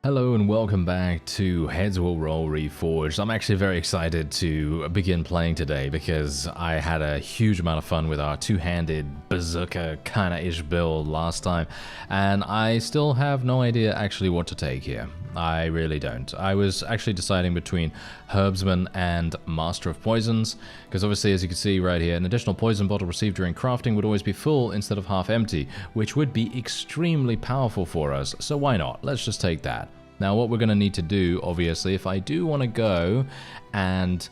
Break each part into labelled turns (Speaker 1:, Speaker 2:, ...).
Speaker 1: Hello and welcome back to Heads Will Roll Reforged. I'm actually very excited to begin playing today because I had a huge amount of fun with our two-handed bazooka kinda-ish build last time, and I still have no idea actually what to take here. I really don't. I was actually deciding between Herbsman and Master of Poisons, because obviously, as you can see right here, an additional poison bottle received during crafting would always be full instead of half empty, which would be extremely powerful for us, so why not? Let's just take that. Now what we're going to need to do, obviously, if I do want to go and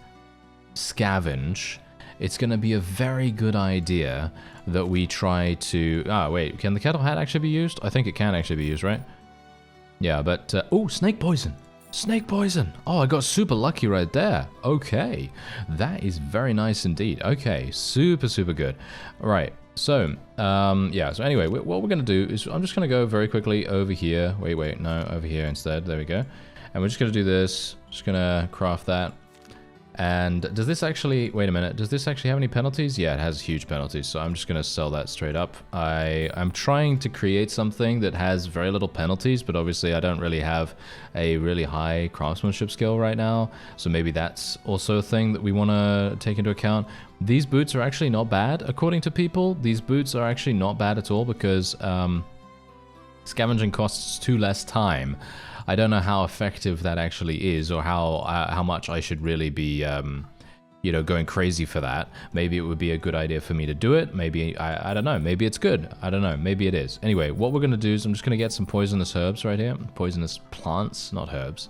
Speaker 1: scavenge, it's going to be a very good idea that we try to... Ah, wait, can the kettle hat actually be used? I think it can actually be used, right? Yeah, but... oh, snake poison! Snake poison! Oh, I got super lucky right there. Okay, that is very nice indeed. Okay, super, super good. Right, so, yeah, so anyway, what we're going to do is I'm just going to go very quickly over here. Wait, no, over here instead. There we go. And we're just going to do this. Just going to craft that. And does this actually... Wait a minute. Does this actually have any penalties? Yeah, it has huge penalties, so I'm just going to sell that straight up. I'm trying to create something that has very little penalties, but obviously I don't really have a really high craftsmanship skill right now, so maybe that's also a thing that we want to take into account. These boots are actually not bad, according to people. These boots are actually not bad at all because scavenging costs 2 less time. I don't know how effective that actually is, or how much I should really be, you know, going crazy for that. Maybe it would be a good idea for me to do it. Maybe, I don't know. Maybe it's good. I don't know. Maybe it is. Anyway, what we're going to do is I'm just going to get some poisonous herbs right here. Poisonous plants, not herbs.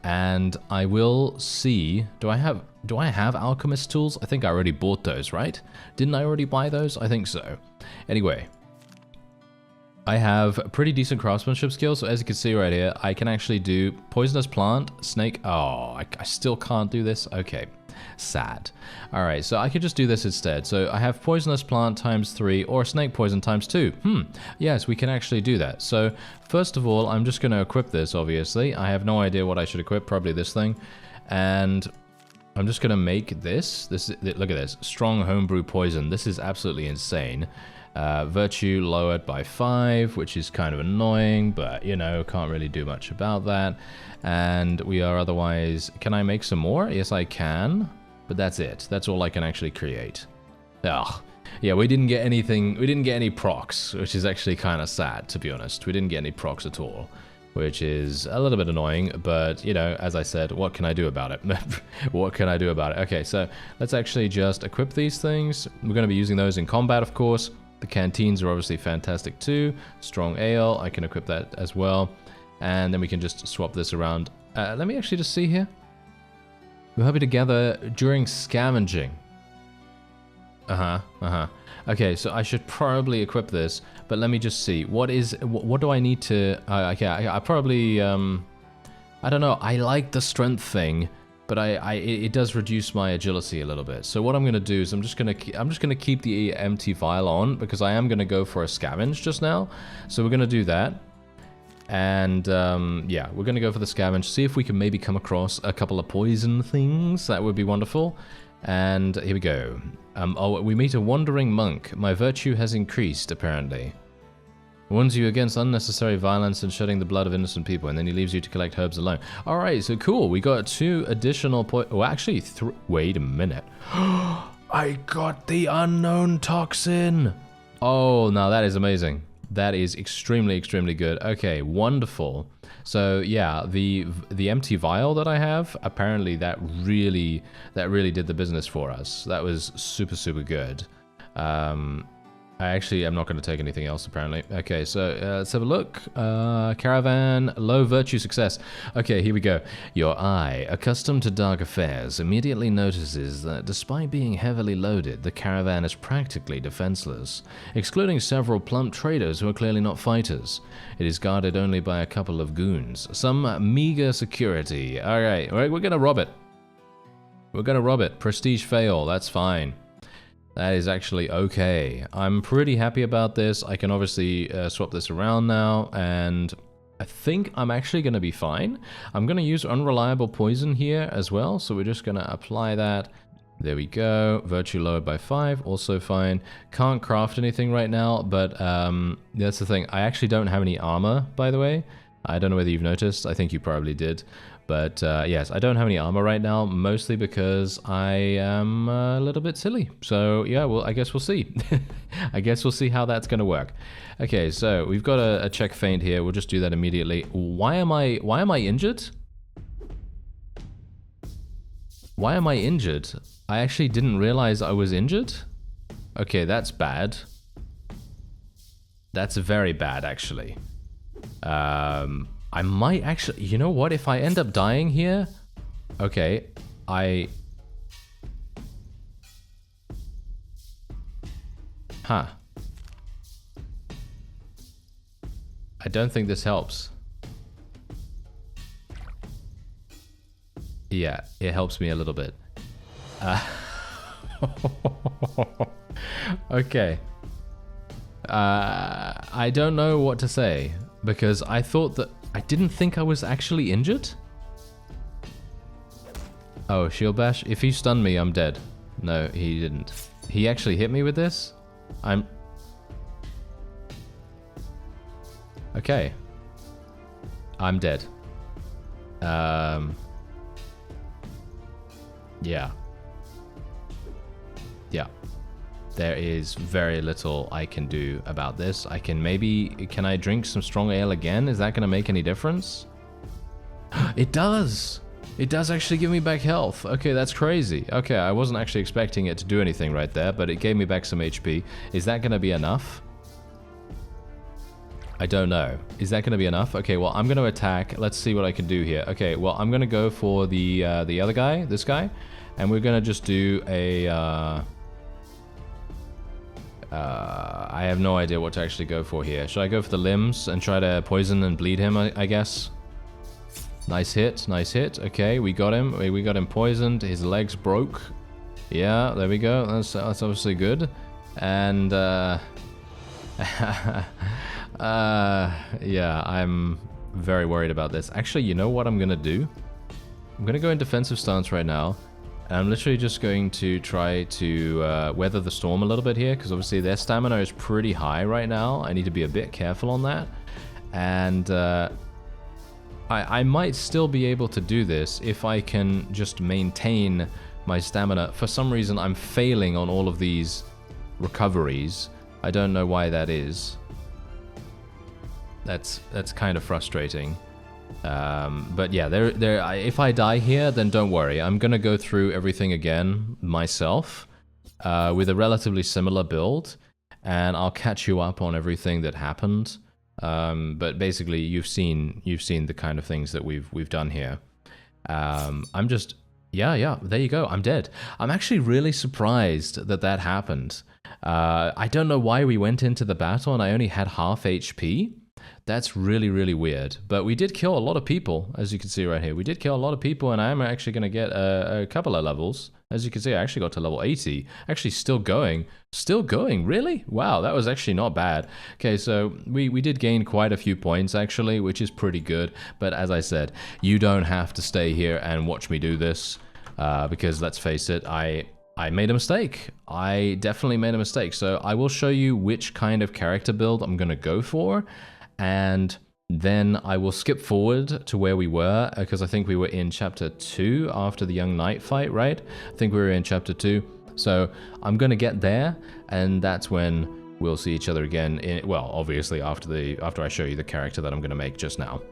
Speaker 1: And I will see... Do I have alchemist tools? I think I already bought those, right? Didn't I already buy those? I think so. Anyway... I have pretty decent craftsmanship skills, so as you can see right here, I can actually do poisonous plant, snake. Oh, I still can't do this? Okay, sad. All right, so I could just do this instead. So I have poisonous plant times 3 or snake poison times 2. Yes, we can actually do that. So first of all, I'm just going to equip this, obviously. I have no idea what I should equip, probably this thing. And I'm just going to make this. Look at this, strong homebrew poison. This is absolutely insane. Virtue lowered by 5, which is kind of annoying, but you know, can't really do much about that. And we are otherwise... Can I make some more? Yes, I can, but that's it. That's all I can actually create. Ugh. Yeah, we didn't get anything. We didn't get any procs, which is actually kind of sad, to be honest. We didn't get any procs at all, which is a little bit annoying, but you know, as I said, what can I do about it? What can I do about it? Okay, so let's actually just equip these things. We're going to be using those in combat, of course. The canteens are obviously fantastic too. Strong ale, I can equip that as well. And then we can just swap this around. Let me actually just see here. We're happy to gather during scavenging. Okay, so I should probably equip this, but let me just see. What do I need to... okay, I probably... I don't know, I like the strength thing, but it does reduce my agility a little bit. So what I'm gonna do is I'm just gonna keep the empty vial on because I am gonna go for a scavenge just now. So we're gonna do that, and yeah, we're gonna go for the scavenge. See if we can maybe come across a couple of poison things. That would be wonderful. And here we go. Oh, we meet a wandering monk. My virtue has increased apparently. Warns you against unnecessary violence and shedding the blood of innocent people, and then he leaves you to collect herbs alone. Alright, so cool. We got 2 additional well, actually, wait a minute. I got the unknown toxin! Oh, now that is amazing. That is extremely, extremely good. Okay, wonderful. So, yeah, the empty vial that I have, apparently that really did the business for us. That was super, super good. I actually am not going to take anything else, apparently. Okay, so let's have a look. Caravan, low virtue success. Okay, here we go. Your eye, accustomed to dark affairs, immediately notices that despite being heavily loaded, the caravan is practically defenseless, excluding several plump traders who are clearly not fighters. It is guarded only by a couple of goons. Some meager security. All right, we're going to rob it. We're going to rob it. Prestige fail, that's fine. That is actually okay. I'm pretty happy about this. I can obviously swap this around now, and I think I'm actually going to be fine. I'm going to use unreliable poison here as well, so we're just going to apply that. There we go. Virtue lowered by 5, also fine. Can't craft anything right now, but that's the thing. I actually don't have any armor, by the way. I don't know whether you've noticed. I think you probably did. But yes, I don't have any armor right now, mostly because I am a little bit silly. So yeah, well, I guess we'll see. I guess we'll see how that's going to work. Okay, so we've got a check feint here. We'll just do that immediately. Why am I injured? Why am I injured? I actually didn't realize I was injured. Okay, that's bad. That's very bad, actually. I might actually... You know what? If I end up dying here... Okay, Huh. I don't think this helps. Yeah, it helps me a little bit. Okay. I don't know what to say, because I thought that... I didn't think I was actually injured. Oh, shield bash. If he stunned me, I'm dead. No, he didn't. He actually hit me with this? Okay. I'm dead. Yeah. Yeah. There is very little I can do about this. I can maybe... Can I drink some strong ale again? Is that going to make any difference? It does! It does actually give me back health. Okay, that's crazy. Okay, I wasn't actually expecting it to do anything right there, but it gave me back some HP. Is that going to be enough? I don't know. Is that going to be enough? Okay, well, I'm going to attack. Let's see what I can do here. Okay, well, I'm going to go for the other guy, this guy, and we're going to just do a... I have no idea what to actually go for here. Should I go for the limbs and try to poison and bleed him, I guess? Nice hit, nice hit. Okay, we got him. We got him poisoned. His legs broke. Yeah, there we go. That's obviously good. And, yeah, I'm very worried about this. Actually, you know what I'm gonna do? I'm gonna go in defensive stance right now. And I'm literally just going to try to weather the storm a little bit here, because obviously their stamina is pretty high right now. I need to be a bit careful on that. And I might still be able to do this if I can just maintain my stamina. For some reason, I'm failing on all of these recoveries. I don't know why that is. That's kind of frustrating. But yeah, if I die here, then don't worry. I'm gonna go through everything again myself with a relatively similar build, and I'll catch you up on everything that happened. But basically, you've seen the kind of things that we've done here. I'm just... Yeah, there you go. I'm dead. I'm actually really surprised that happened. I don't know why we went into the battle and I only had half HP. That's really, really weird. But we did kill a lot of people, as you can see right here. We did kill a lot of people, and I am actually going to get a couple of levels. As you can see, I actually got to level 80. Actually, still going. Still going, really? Wow, that was actually not bad. Okay, so we did gain quite a few points, actually, which is pretty good. But as I said, you don't have to stay here and watch me do this. Because, let's face it, I made a mistake. I definitely made a mistake. So I will show you which kind of character build I'm going to go for. And then I will skip forward to where we were, because I think we were in chapter 2 after the young knight fight, right? I think we were in chapter 2. So I'm going to get there, and that's when we'll see each other again. Well, obviously after I show you the character that I'm going to make just now.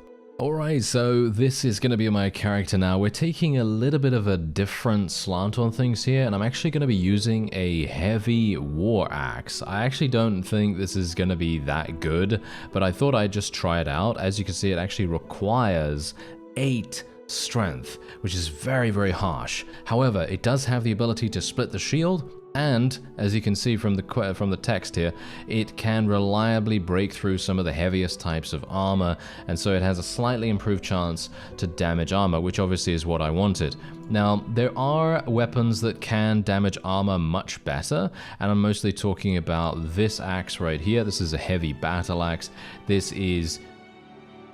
Speaker 1: Alright, so this is going to be my character now. We're taking a little bit of a different slant on things here, and I'm actually going to be using a heavy war axe. I actually don't think this is going to be that good, but I thought I'd just try it out. As you can see, it actually requires 8 strength, which is very, very harsh. However, it does have the ability to split the shield, and as you can see from the text here, it can reliably break through some of the heaviest types of armor, and so it has a slightly improved chance to damage armor, which obviously is what I wanted. Now, there are weapons that can damage armor much better, and I'm mostly talking about this axe right here. This is a heavy battle axe. This is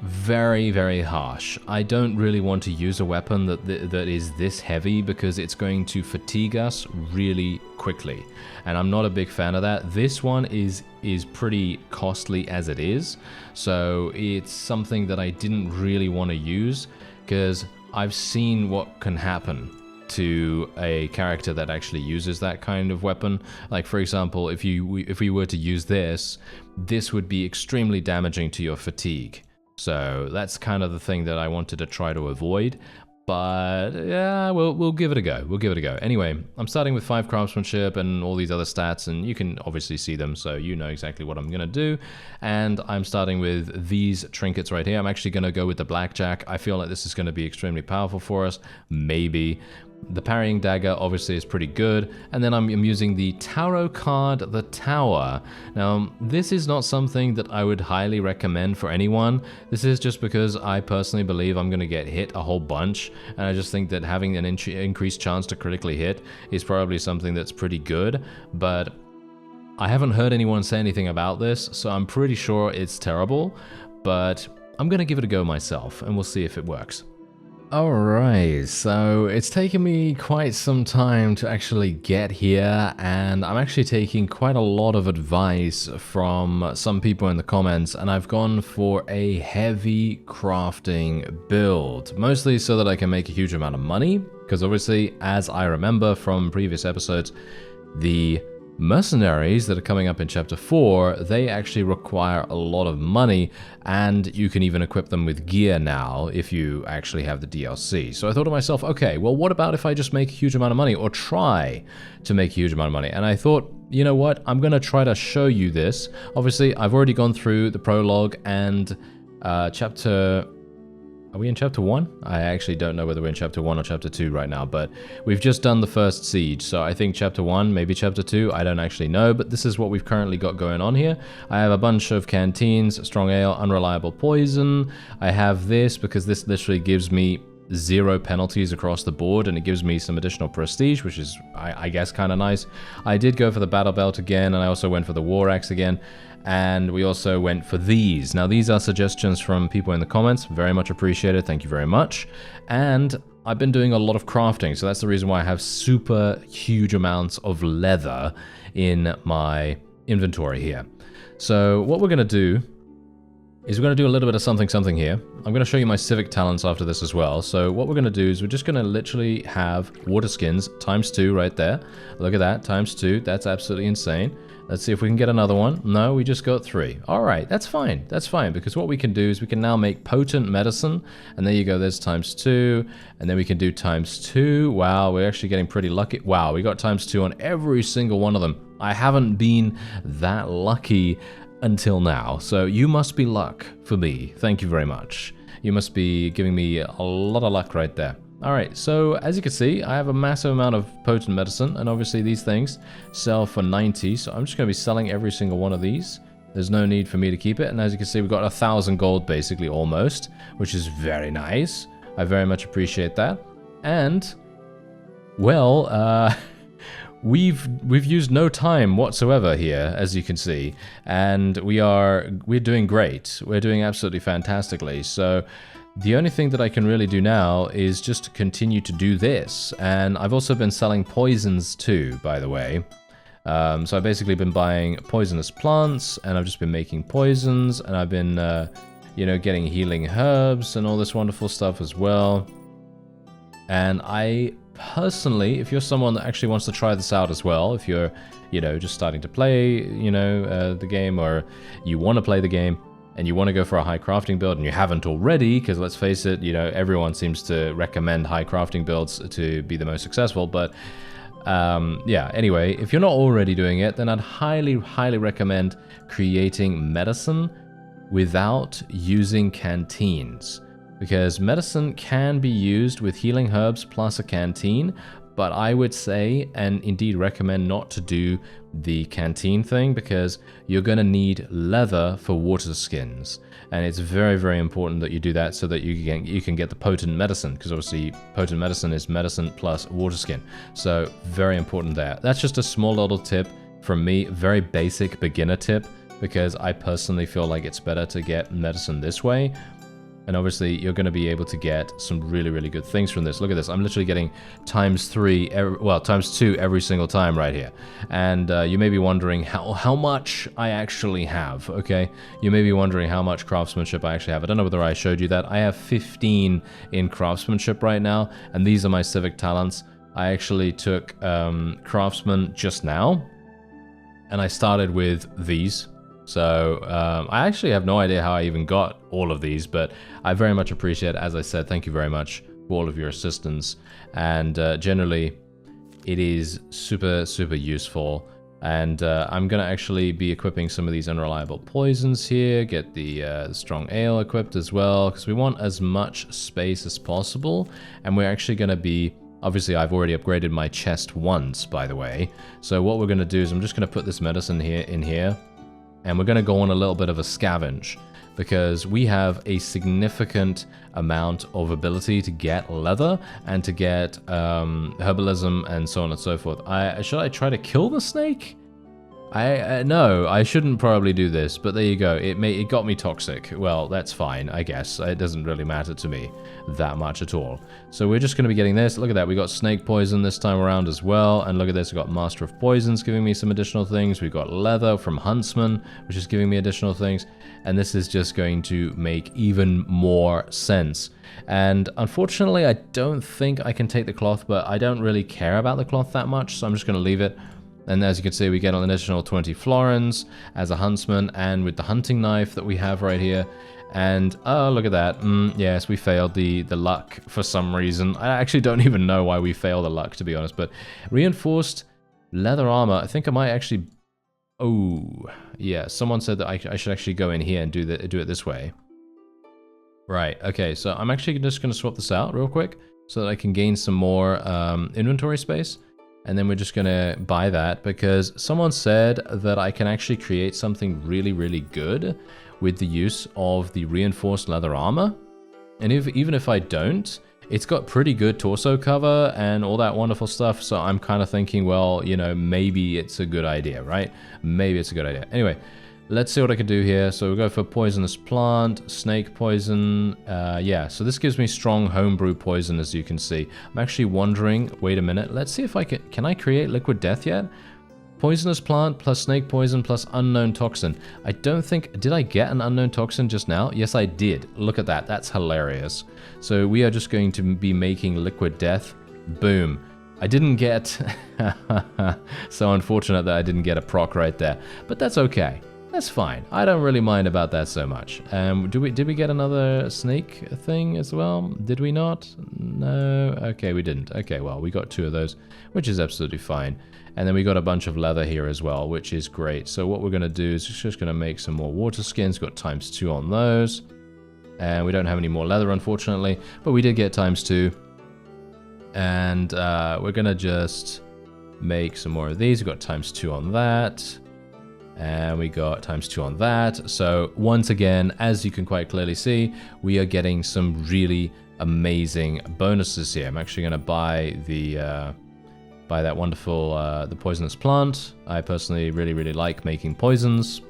Speaker 1: very, very harsh. I don't really want to use a weapon that is this heavy because it's going to fatigue us really quickly. And I'm not a big fan of that. This one is pretty costly as it is. So it's something that I didn't really want to use because I've seen what can happen to a character that actually uses that kind of weapon. Like, for example, if we were to use this would be extremely damaging to your fatigue. So that's kind of the thing that I wanted to try to avoid. But yeah, we'll give it a go. We'll give it a go. Anyway, I'm starting with 5 craftsmanship and all these other stats, and you can obviously see them, so you know exactly what I'm gonna do. And I'm starting with these trinkets right here. I'm actually gonna go with the blackjack. I feel like this is gonna be extremely powerful for us. Maybe. The parrying dagger obviously is pretty good, and then I'm using the tarot card, the Tower. Now, this is not something that I would highly recommend for anyone. This is just because I personally believe I'm going to get hit a whole bunch, and I just think that having an increased chance to critically hit is probably something that's pretty good, but I haven't heard anyone say anything about this, so I'm pretty sure it's terrible, but I'm going to give it a go myself, and we'll see if it works. Alright, so it's taken me quite some time to actually get here, and I'm actually taking quite a lot of advice from some people in the comments, and I've gone for a heavy crafting build, mostly so that I can make a huge amount of money, because obviously, as I remember from previous episodes, the mercenaries that are coming up in chapter 4, they actually require a lot of money, and you can even equip them with gear now if you actually have the DLC. So I thought to myself, okay, well, what about if I just make a huge amount of money, or try to make a huge amount of money? And I thought, you know what, I'm gonna try to show you this. Obviously, I've already gone through the prologue and chapter... Are we in chapter 1? I actually don't know whether we're in chapter 1 or chapter 2 right now, but we've just done the first siege, so I think chapter 1, maybe chapter 2, I don't actually know, but this is what we've currently got going on here. I have a bunch of canteens, strong ale, unreliable poison. I have this because this literally gives me 0 penalties across the board, and it gives me some additional prestige, which is, I guess, kind of nice. I did go for the battle belt again, and I also went for the war axe again, and we also went for these. Now, these are suggestions from people in the comments. Very much appreciated. Thank you very much. And I've been doing a lot of crafting, so that's the reason why I have super huge amounts of leather in my inventory here. So what we're going to do is we're going to do a little bit of something here. I'm going to show you my civic talents after this as well. So what we're going to do is we're just going to literally have water skins ×2 right there. Look at that, ×2. That's absolutely insane. Let's see if we can get another one. No, we just got 3. All right, that's fine. That's fine, because what we can do is we can now make potent medicine. And there you go, there's ×2. And then we can do ×2. Wow, we're actually getting pretty lucky. Wow, we got ×2 on every single one of them. I haven't been that lucky until now. So you must be luck for me. Thank you very much. You must be giving me a lot of luck right there. Alright, so as you can see, I have a massive amount of potent medicine, and obviously these things sell for 90, so I'm just going to be selling every single one of these. There's no need for me to keep it, and as you can see, we've got 1,000 gold basically almost, which is very nice. I very much appreciate that. And, well, we've used no time whatsoever here, as you can see, and we're doing great. We're doing absolutely fantastically. So the only thing that I can really do now is just to continue to do this. And I've also been selling poisons too, by the way. So I've basically been buying poisonous plants, and I've just been making poisons, and I've been, you know, getting healing herbs and all this wonderful stuff as well. And I personally, if you're someone that actually wants to try this out as well, if you're, you know, just starting to play, you know, the game, or you want to play the game, and you want to go for a high crafting build, and you haven't already, because let's face it, you know, everyone seems to recommend high crafting builds to be the most successful, but yeah, anyway, if you're not already doing it, then I'd highly recommend creating medicine without using canteens, because medicine can be used with healing herbs plus a canteen, but I would say, and indeed recommend, not to do the canteen thing, because you're going to need leather for water skins, and it's very important that you do that so that you can get the potent medicine, because obviously potent medicine is medicine plus water skin, so very important there. That's just a small little tip from me, very basic beginner tip, because I personally feel like it's better to get medicine this way. And obviously, you're going to be able to get some really, really good things from this. Look at this. I'm literally getting ×3, well, ×2 every single time right here. And you may be wondering how much I actually have, okay? You may be wondering how much craftsmanship I actually have. I don't know whether I showed you that. I have 15 in craftsmanship right now, and these are my civic talents. I actually took craftsman just now, and I started with these. So I actually have no idea how I even got all of these, but I very much appreciate it. As I said, thank you very much for all of your assistance. And generally, it is super, super useful. And I'm going to actually be equipping some of these unreliable poisons here, get the strong ale equipped as well, because we want as much space as possible. And we're actually going to be... Obviously, I've already upgraded my chest once, by the way. So what we're going to do is I'm just going to put this medicine in here. And we're going to go on a little bit of a scavenge, because we have a significant amount of ability to get leather and to get herbalism and so on and so forth. Should I try to kill the snake? No, I shouldn't probably do this, but there you go. It got me toxic. Well, that's fine, I guess. It doesn't really matter to me that much at all. So we're just going to be getting this. Look at that. We got snake poison this time around as well. And look at this. We got Master of Poisons giving me some additional things. We've got leather from Huntsman, which is giving me additional things. And this is just going to make even more sense. And unfortunately, I don't think I can take the cloth, but I don't really care about the cloth that much, so I'm just going to leave it. And as you can see, we get an additional 20 florins as a huntsman, and with the hunting knife that we have right here. And, oh, look at that. Yes, we failed the luck for some reason. I actually don't even know why we failed the luck, to be honest. But reinforced leather armor, I think I might actually... Oh, yeah, someone said that I should actually go in here and do it this way. Right, okay, so I'm actually just going to swap this out real quick so that I can gain some more inventory space. And then we're just going to buy that because someone said that I can actually create something really, really good with the use of the reinforced leather armor. And even if I don't, it's got pretty good torso cover and all that wonderful stuff. So I'm kind of thinking, well, you know, maybe it's a good idea, right? Maybe it's a good idea. Anyway, let's see what I can do here. So we'll go for poisonous plant, snake poison. Yeah, so this gives me strong homebrew poison, as you can see. I'm actually wondering, wait a minute, let's see if I can I create liquid death yet? Poisonous plant plus snake poison plus unknown toxin. I don't think, did I get an unknown toxin just now? Yes, I did. Look at that, that's hilarious. So we are just going to be making liquid death. Boom. I didn't get, so unfortunate that I didn't get a proc right there, but that's okay. That's fine. I don't really mind about that so much. Did we get another snake thing as well? Did we not? No. Okay, we didn't. Okay, well, we got 2 of those, which is absolutely fine. And then we got a bunch of leather here as well, which is great. So what we're going to do is just going to make some more water skins. Got ×2 on those. And we don't have any more leather, unfortunately, but we did get ×2. And we're going to just make some more of these. We've got ×2 on that. And we got ×2 on that. So once again, as you can quite clearly see, we are getting some really amazing bonuses here. I'm actually going to buy that wonderful the poisonous plant. I personally really like making poisons.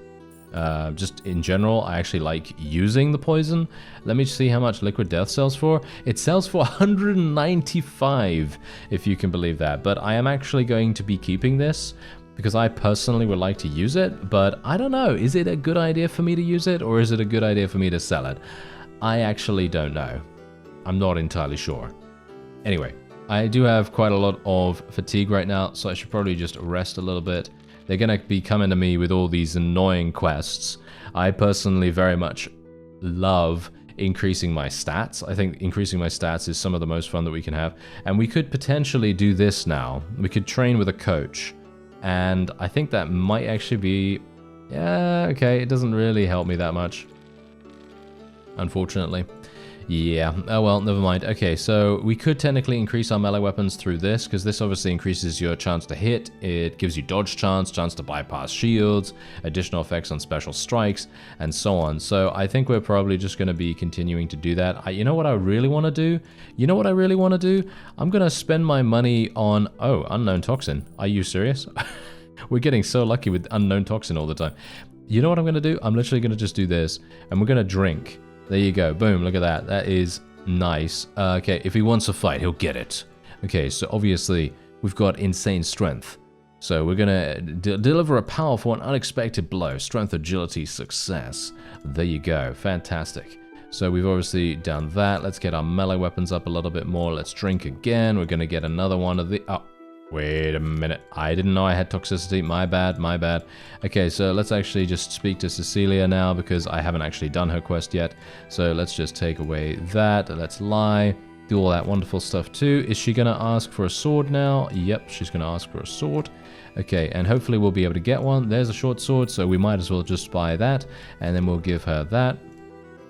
Speaker 1: Just in general, I actually like using the poison. Let me see how much liquid death sells for. It sells for 195, if you can believe that. But I am actually going to be keeping this because I personally would like to use it, but I don't know. Is it a good idea for me to use it, or is it a good idea for me to sell it? I actually don't know. I'm not entirely sure. Anyway, I do have quite a lot of fatigue right now, so I should probably just rest a little bit. They're going to be coming to me with all these annoying quests. I personally very much love increasing my stats. I think increasing my stats is some of the most fun that we can have. And we could potentially do this now. We could train with a coach. And I think that might actually be... Yeah, okay, it doesn't really help me that much, unfortunately. Yeah, oh well, never mind. Okay, so we could technically increase our melee weapons through this, because this obviously increases your chance to hit, it gives you dodge chance to bypass shields, additional effects on special strikes, and so on. So I think we're probably just going to be continuing to do that. You know what I really want to do? You know what I really want to do? I'm going to spend my money on... Oh, unknown toxin. Are you serious? We're getting so lucky with unknown toxin all the time. You know what I'm going to do? I'm literally going to just do this, and we're going to drink. There you go. Boom, look at that. That is nice. Okay, if he wants a fight, he'll get it. Okay, so obviously, we've got insane strength. So we're gonna deliver a powerful and unexpected blow. Strength, agility, success. There you go. Fantastic. So we've obviously done that. Let's get our melee weapons up a little bit more. Let's drink again. We're gonna get another one of the... Oh, wait a minute. I didn't know I had toxicity. My bad, my bad. Okay, so let's actually just speak to Cecilia now because I haven't actually done her quest yet. So let's just take away that. Let's lie. Do all that wonderful stuff too. Is she gonna ask for a sword now? Yep, she's gonna ask for a sword. Okay, and hopefully we'll be able to get one. There's a short sword, so we might as well just buy that. And then we'll give her that.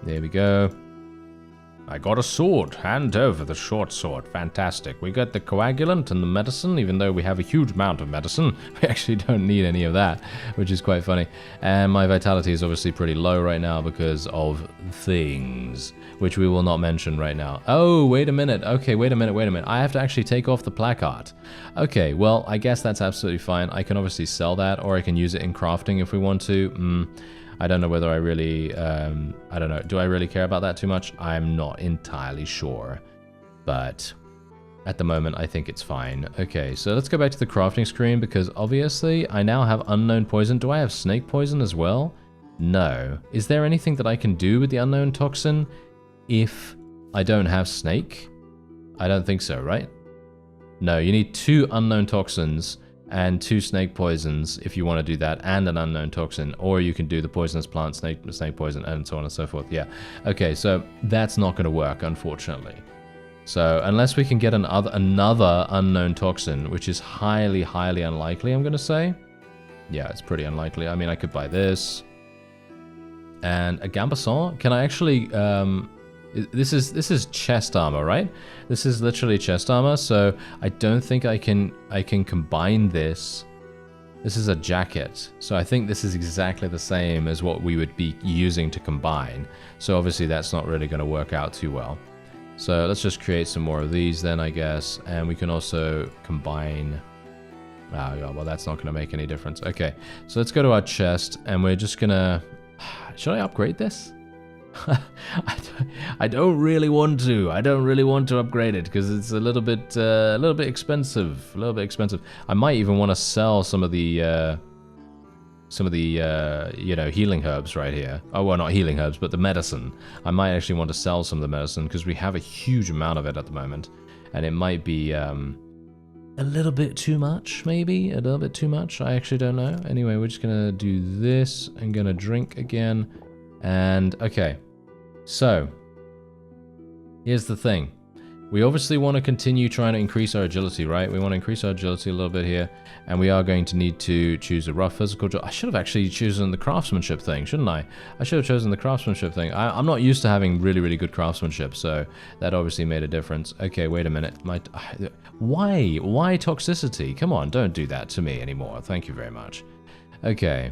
Speaker 1: There we go. I got a sword. Hand over the short sword. Fantastic. We got the coagulant and the medicine, even though we have a huge amount of medicine. We actually don't need any of that, which is quite funny. And my vitality is obviously pretty low right now because of things, which we will not mention right now. Oh, wait a minute. Okay, wait a minute. I have to actually take off the placard. Okay, well, I guess that's absolutely fine. I can obviously sell that, or I can use it in crafting if we want to. I don't know whether I really, I don't know. Do I really care about that too much? I'm not entirely sure. But at the moment, I think it's fine. Okay, so let's go back to the crafting screen because obviously I now have unknown poison. Do I have snake poison as well? No. Is there anything that I can do with the unknown toxin if I don't have snake? I don't think so, right? No, you need 2 unknown toxins and 2 snake poisons if you want to do that, and an unknown toxin, or you can do the poisonous plant, snake poison, and so on and so forth. Yeah. Okay, so that's not going to work, unfortunately. So unless we can get another unknown toxin, which is highly, highly unlikely, I'm going to say. Yeah, it's pretty unlikely. I mean, I could buy this. And a Gambasson? Can I actually... This is chest armor, right? This is literally chest armor, so I don't think I can combine this. This is a jacket, so I think this is exactly the same as what we would be using to combine. So obviously that's not really going to work out too well. So let's just create some more of these then, I guess, and we can also combine... Oh, yeah, well, that's not going to make any difference. Okay, so let's go to our chest, and we're just going to... Should I upgrade this? I don't really want to. I don't really want to upgrade it because it's a little bit expensive. I might even want to sell some of the you know, healing herbs right here. Oh, well, not healing herbs, but the medicine. I might actually want to sell some of the medicine because we have a huge amount of it at the moment, and it might be a little bit too much, maybe a little bit too much. I actually don't know. Anyway, we're just gonna do this and gonna drink again. And, okay, so, here's the thing. We obviously want to continue trying to increase our agility, right? We want to increase our agility a little bit here, and we are going to need to choose a rough physical job. I should have actually chosen the craftsmanship thing, shouldn't I? I should have chosen the craftsmanship thing. I'm not used to having really, really good craftsmanship, so that obviously made a difference. Okay, wait a minute. Why toxicity? Come on, don't do that to me anymore. Thank you very much. Okay.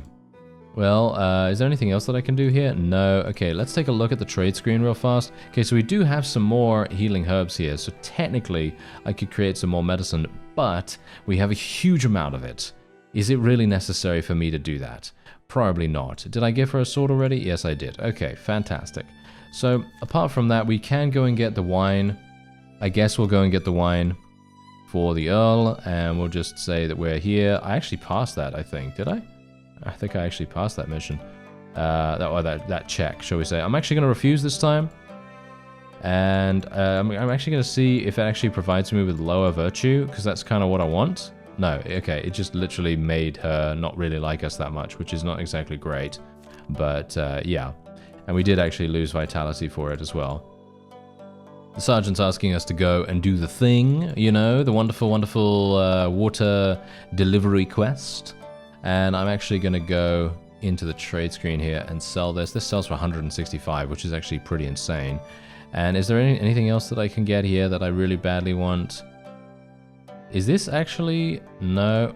Speaker 1: Well, is there anything else that I can do here? No. Okay, let's take a look at the trade screen real fast. Okay, so we do have some more healing herbs here, so technically I could create some more medicine, but we have a huge amount of it. Is it really necessary for me to do that? Probably not. Did I give her a sword already? Yes, I did. Okay, fantastic. So, apart from that, we can go and get the wine. I guess we'll go and get the wine for the Earl, and we'll just say that we're here. I actually passed that, I think. Did I? I think I actually passed that mission. That check, shall we say. I'm actually going to refuse this time. And I'm actually going to see if it actually provides me with lower virtue, because that's kind of what I want. No, okay, it just literally made her not really like us that much, which is not exactly great. But, yeah. And we did actually lose vitality for it as well. The sergeant's asking us to go and do the thing, you know, the wonderful, wonderful water delivery quest. And I'm actually going to go into the trade screen here and sell this. This sells for 165, which is actually pretty insane. And is there anything else that I can get here that I really badly want? Is this actually... No.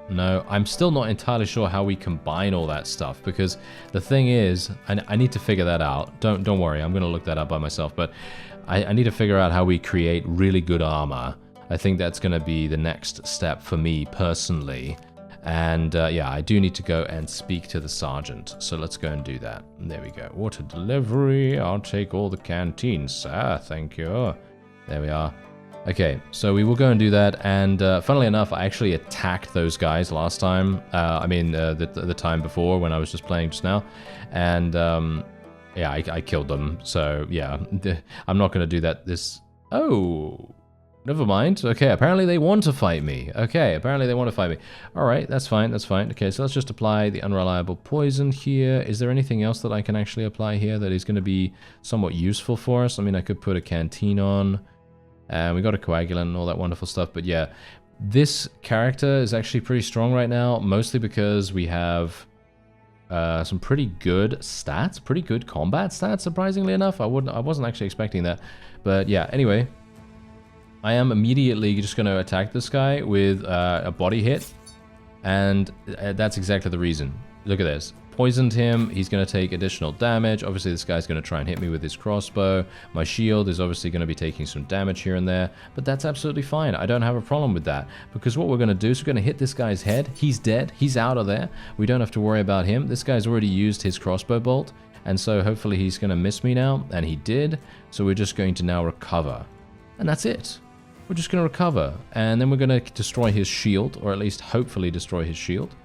Speaker 1: No. I'm still not entirely sure how we combine all that stuff, because the thing is, I need to figure that out. Don't worry, I'm going to look that up by myself. But I need to figure out how we create really good armor. I think that's going to be the next step for me personally. And yeah, I do need to go and speak to the sergeant. So let's go and do that. There we go. Water delivery. I'll take all the canteens, sir. Thank you. There we are. Okay, so we will go and do that. And funnily enough, I actually attacked those guys last time. I mean, the time before when I was just playing just now. And yeah, I killed them. So yeah, I'm not going to do that this... Oh... Never mind. Okay, apparently they want to fight me. Okay, apparently they want to fight me. Alright, that's fine, that's fine. Okay, so let's just apply the unreliable poison here. Is there anything else that I can actually apply here that is going to be somewhat useful for us? I mean, I could put a canteen on. And we got a coagulant and all that wonderful stuff. But yeah, this character is actually pretty strong right now, mostly because we have some pretty good stats, pretty good combat stats, surprisingly enough. I wasn't actually expecting that. But yeah, anyway... I am immediately just going to attack this guy with a body hit, and that's exactly the reason. Look at this. Poisoned him, he's going to take additional damage. Obviously, this guy's going to try and hit me with his crossbow. My shield is obviously going to be taking some damage here and there, but that's absolutely fine. I don't have a problem with that, because what we're going to do is we're going to hit this guy's head. He's dead. He's out of there. We don't have to worry about him. This guy's already used his crossbow bolt, and so hopefully he's going to miss me now, and he did. So we're just going to now recover, and that's it. We're just going to recover, and then we're going to destroy his shield, or at least hopefully destroy his shield.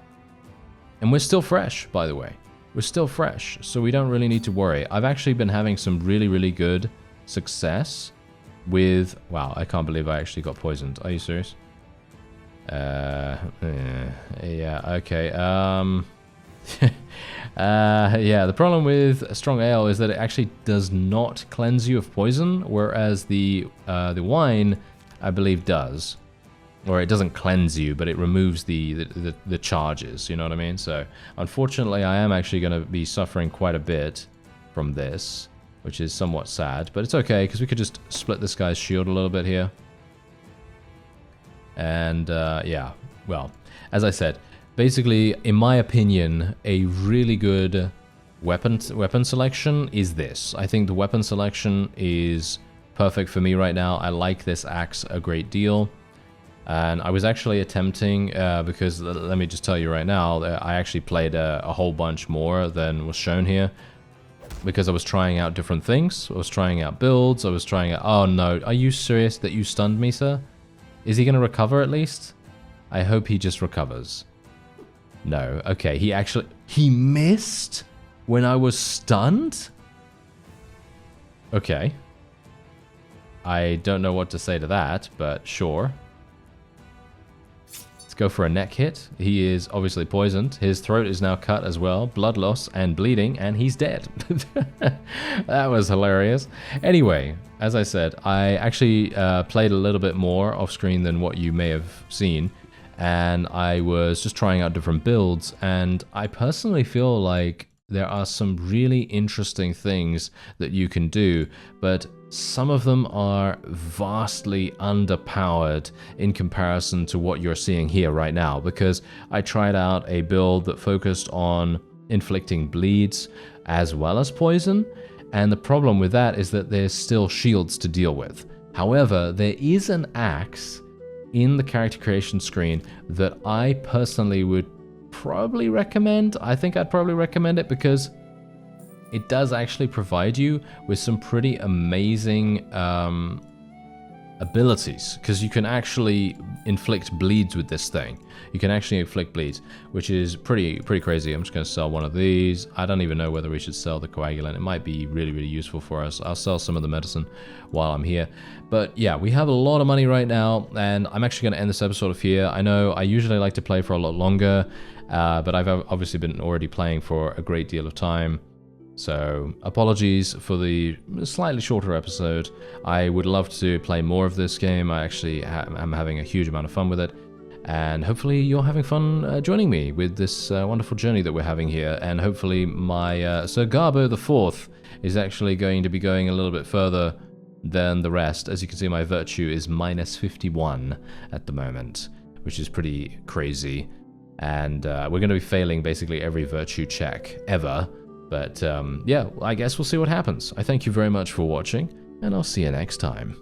Speaker 1: And we're still fresh, by the way. We're still fresh, so we don't really need to worry. I've actually been having some really, really good success with... Wow, I can't believe I actually got poisoned. Are you serious? Yeah, okay. Yeah, the problem with strong ale is that it actually does not cleanse you of poison, whereas the wine... I believe does, or it doesn't cleanse you, but it removes the charges, you know what I mean? So unfortunately I am actually going to be suffering quite a bit from this, which is somewhat sad, but it's okay because we could just split this guy's shield a little bit here. And yeah, well, as I said, basically in my opinion a really good weapon selection is this. I think the weapon selection is perfect for me right now. I like this axe a great deal, and I was actually attempting because let me just tell you right now, I actually played a whole bunch more than was shown here because I was trying out different things. I was trying out builds. I was trying out... Oh no, are you serious that you stunned me, sir? Is he gonna recover at least? I hope he just recovers. No, okay, he missed when I was stunned? Okay. I don't know what to say to that, but sure. Let's go for a neck hit. He is obviously poisoned. His throat is now cut as well. Blood loss and bleeding, and he's dead. That was hilarious. Anyway, as I said, I actually played a little bit more off screen than what you may have seen. And I was just trying out different builds. And I personally feel like there are some really interesting things that you can do, but some of them are vastly underpowered in comparison to what you're seeing here right now, because I tried out a build that focused on inflicting bleeds as well as poison, and the problem with that is that there's still shields to deal with. However, there is an axe in the character creation screen that I personally would probably recommend. I think I'd probably recommend it because it does actually provide you with some pretty amazing abilities, because you can actually inflict bleeds with this thing. You can actually inflict bleeds, which is pretty crazy. I'm just going to sell one of these. I don't even know whether we should sell the coagulant. It might be really, really useful for us. I'll sell some of the medicine while I'm here. But yeah, we have a lot of money right now, and I'm actually going to end this episode off here. I know I usually like to play for a lot longer, but I've obviously been already playing for a great deal of time. So apologies for the slightly shorter episode. I would love to play more of this game. I actually am having a huge amount of fun with it. And hopefully you're having fun joining me with this wonderful journey that we're having here. And hopefully my Sir Garbo IV is actually going to be going a little bit further than the rest. As you can see, my virtue is minus 51 at the moment, which is pretty crazy. And we're going to be failing basically every virtue check ever. But yeah, I guess we'll see what happens. I thank you very much for watching, and I'll see you next time.